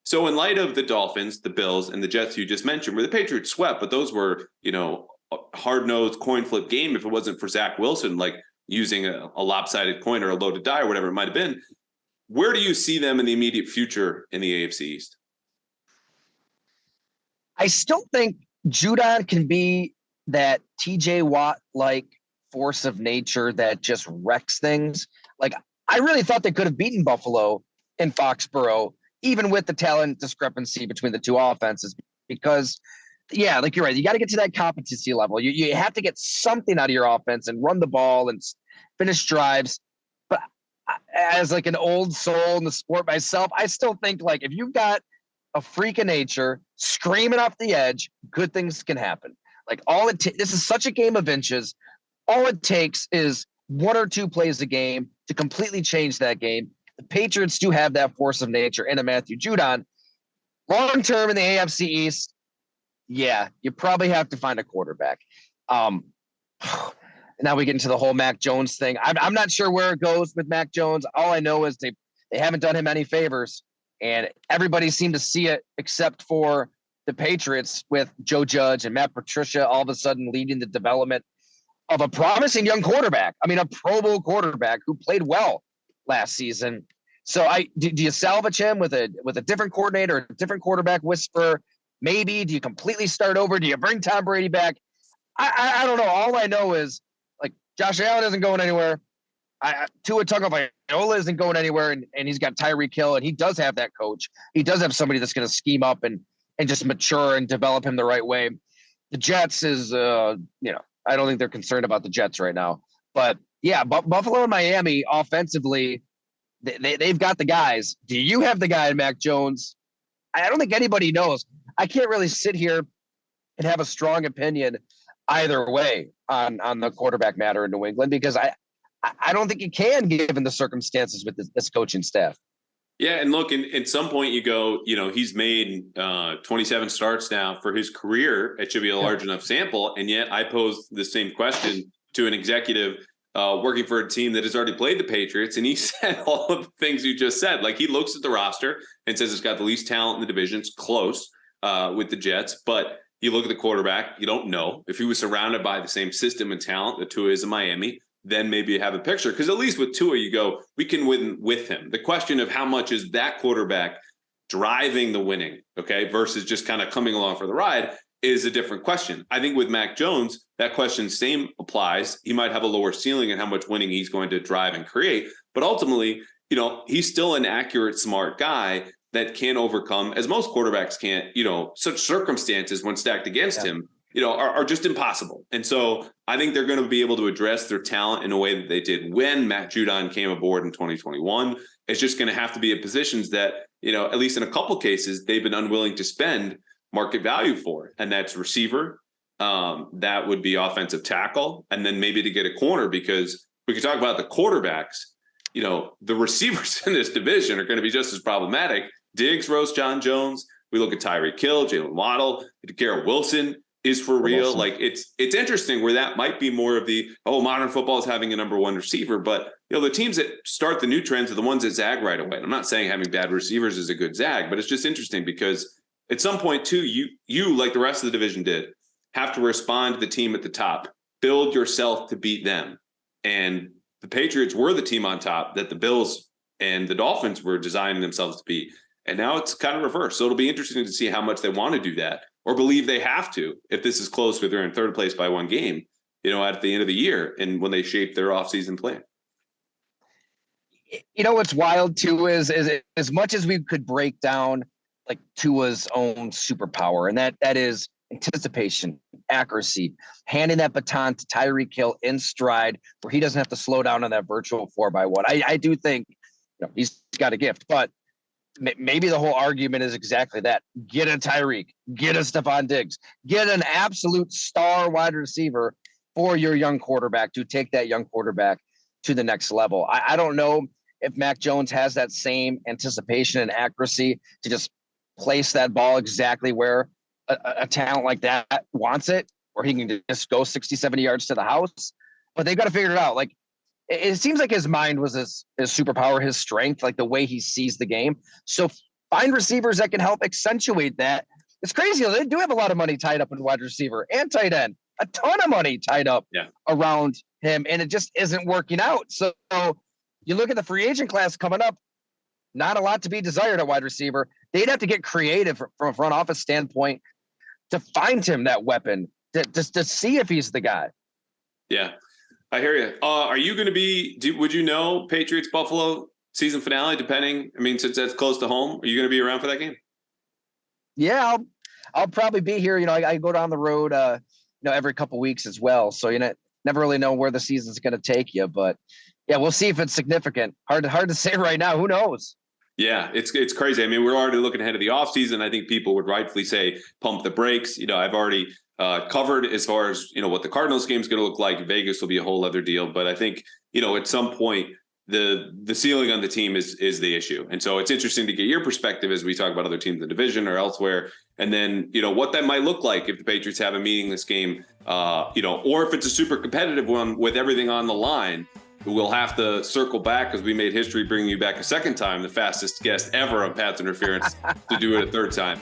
So in light of the Dolphins, the Bills, and the Jets you just mentioned, where the Patriots swept, but those were, a hard-nosed coin flip game if it wasn't for Zach Wilson, like using a lopsided coin or a loaded die or whatever it might have been. Where do you see them in the immediate future in the AFC East? I still think Judon can be that TJ Watt-like force of nature that just wrecks things. Like, I really thought they could have beaten Buffalo in Foxborough, even with the talent discrepancy between the two offenses, because, yeah, like you're right, you got to get to that competency level. You have to get something out of your offense and run the ball and finish drives. But as like an old soul in the sport myself, I still think like if you've got a freak of nature screaming off the edge, good things can happen. Like this is such a game of inches. All it takes is one or two plays a game to completely change that game. The Patriots do have that force of nature in a Matthew Judon. Long term in the AFC East, yeah, you probably have to find a quarterback. Now we get into the whole Mac Jones thing. I'm not sure where it goes with Mac Jones. All I know is they haven't done him any favors, and everybody seemed to see it except for the Patriots with Joe Judge and Matt Patricia all of a sudden leading the development of a promising young quarterback. I mean, a Pro Bowl quarterback who played well last season. So do you salvage him with a different coordinator, a different quarterback whisperer? Maybe. Do you completely start over? Do you bring Tom Brady back? I don't know. All I know is like Josh Allen isn't going anywhere. Tua Tagovailoa isn't going anywhere, and he's got Tyreek Hill, and he does have that coach. He does have somebody that's going to scheme up and just mature and develop him the right way. The Jets is, I don't think they're concerned about the Jets right now. But yeah, Buffalo and Miami offensively, they've got the guys. Do you have the guy in Mac Jones? I don't think anybody knows. I can't really sit here and have a strong opinion either way on the quarterback matter in New England, because I don't think you can, given the circumstances with this coaching staff. Yeah, and look, at some point you go, he's made 27 starts now for his career. It should be a large enough sample, and yet I posed the same question to an executive working for a team that has already played the Patriots, and he said all of the things you just said. Like, he looks at the roster and says it's got the least talent in the division. It's close with the Jets, but you look at the quarterback, you don't know. If he was surrounded by the same system and talent that Tua is in Miami, then maybe you have a picture. Because at least with Tua, you go, we can win with him. The question of how much is that quarterback driving the winning, okay, versus just kind of coming along for the ride is a different question. I think with Mac Jones, that question same applies. He might have a lower ceiling in how much winning he's going to drive and create. But ultimately, he's still an accurate, smart guy that can overcome, as most quarterbacks can't, such circumstances when stacked against him, are just impossible. And so I think they're going to be able to address their talent in a way that they did when Matt Judon came aboard in 2021. It's just going to have to be at positions that, at least in a couple cases, they've been unwilling to spend market value for. And that's receiver. That would be offensive tackle. And then maybe to get a corner, because we could talk about the quarterbacks. The receivers in this division are going to be just as problematic. Diggs, Rose, John Jones. We look at Tyreek Hill, Jalen Waddle, Garrett Wilson is for real. Like, it's interesting where that might be more of the, modern football is having a number one receiver. But, the teams that start the new trends are the ones that zag right away. And I'm not saying having bad receivers is a good zag, but it's just interesting because at some point too, you like the rest of the division did, have to respond to the team at the top, build yourself to beat them. And the Patriots were the team on top that the Bills and the Dolphins were designing themselves to be. And now it's kind of reversed. So it'll be interesting to see how much they want to do that or believe they have to, if this is close, where they're in third place by one game, at the end of the year and when they shape their offseason plan. What's wild too is as much as we could break down like Tua's own superpower, and that is anticipation, accuracy, handing that baton to Tyreek Hill in stride where he doesn't have to slow down on that virtual 4x1. I do think he's got a gift, but maybe the whole argument is exactly that. Get a Tyreek, get a Stephon Diggs, get an absolute star wide receiver for your young quarterback to take that young quarterback to the next level. I don't know if Mac Jones has that same anticipation and accuracy to just place that ball exactly where a talent like that wants it, or he can just go 60, 70 yards to the house. But they've got to figure it out. Like, it seems like his mind was his superpower, his strength, like the way he sees the game. So Find receivers that can help accentuate that. It's crazy. They do have a lot of money tied up in wide receiver and tight end. A ton of money tied up around him, and it just isn't working out. So you look at the free agent class coming up, not a lot to be desired at wide receiver. They'd have to get creative from a front office standpoint to find him that weapon, just to see if he's the guy. Yeah, I hear you. Are you going to be, would you know Patriots Buffalo season finale, depending? I mean, since that's close to home, are you going to be around for that game? Yeah, I'll probably be here. I go down the road, every couple weeks as well. So, never really know where the season's going to take you, but yeah, we'll see if it's significant. Hard to say right now. Who knows? Yeah, it's crazy. I mean, we're already looking ahead of the offseason. I think people would rightfully say pump the brakes. I've already covered as far as, what the Cardinals game is going to look like. Vegas will be a whole other deal. But I think, at some point, the ceiling on the team is the issue. And so it's interesting to get your perspective as we talk about other teams in the division or elsewhere. And then, what that might look like if the Patriots have a meaningless game, or if it's a super competitive one with everything on the line. We'll have to circle back because we made history bringing you back a second time, the fastest guest ever on Pat's Interference, to do it a third time.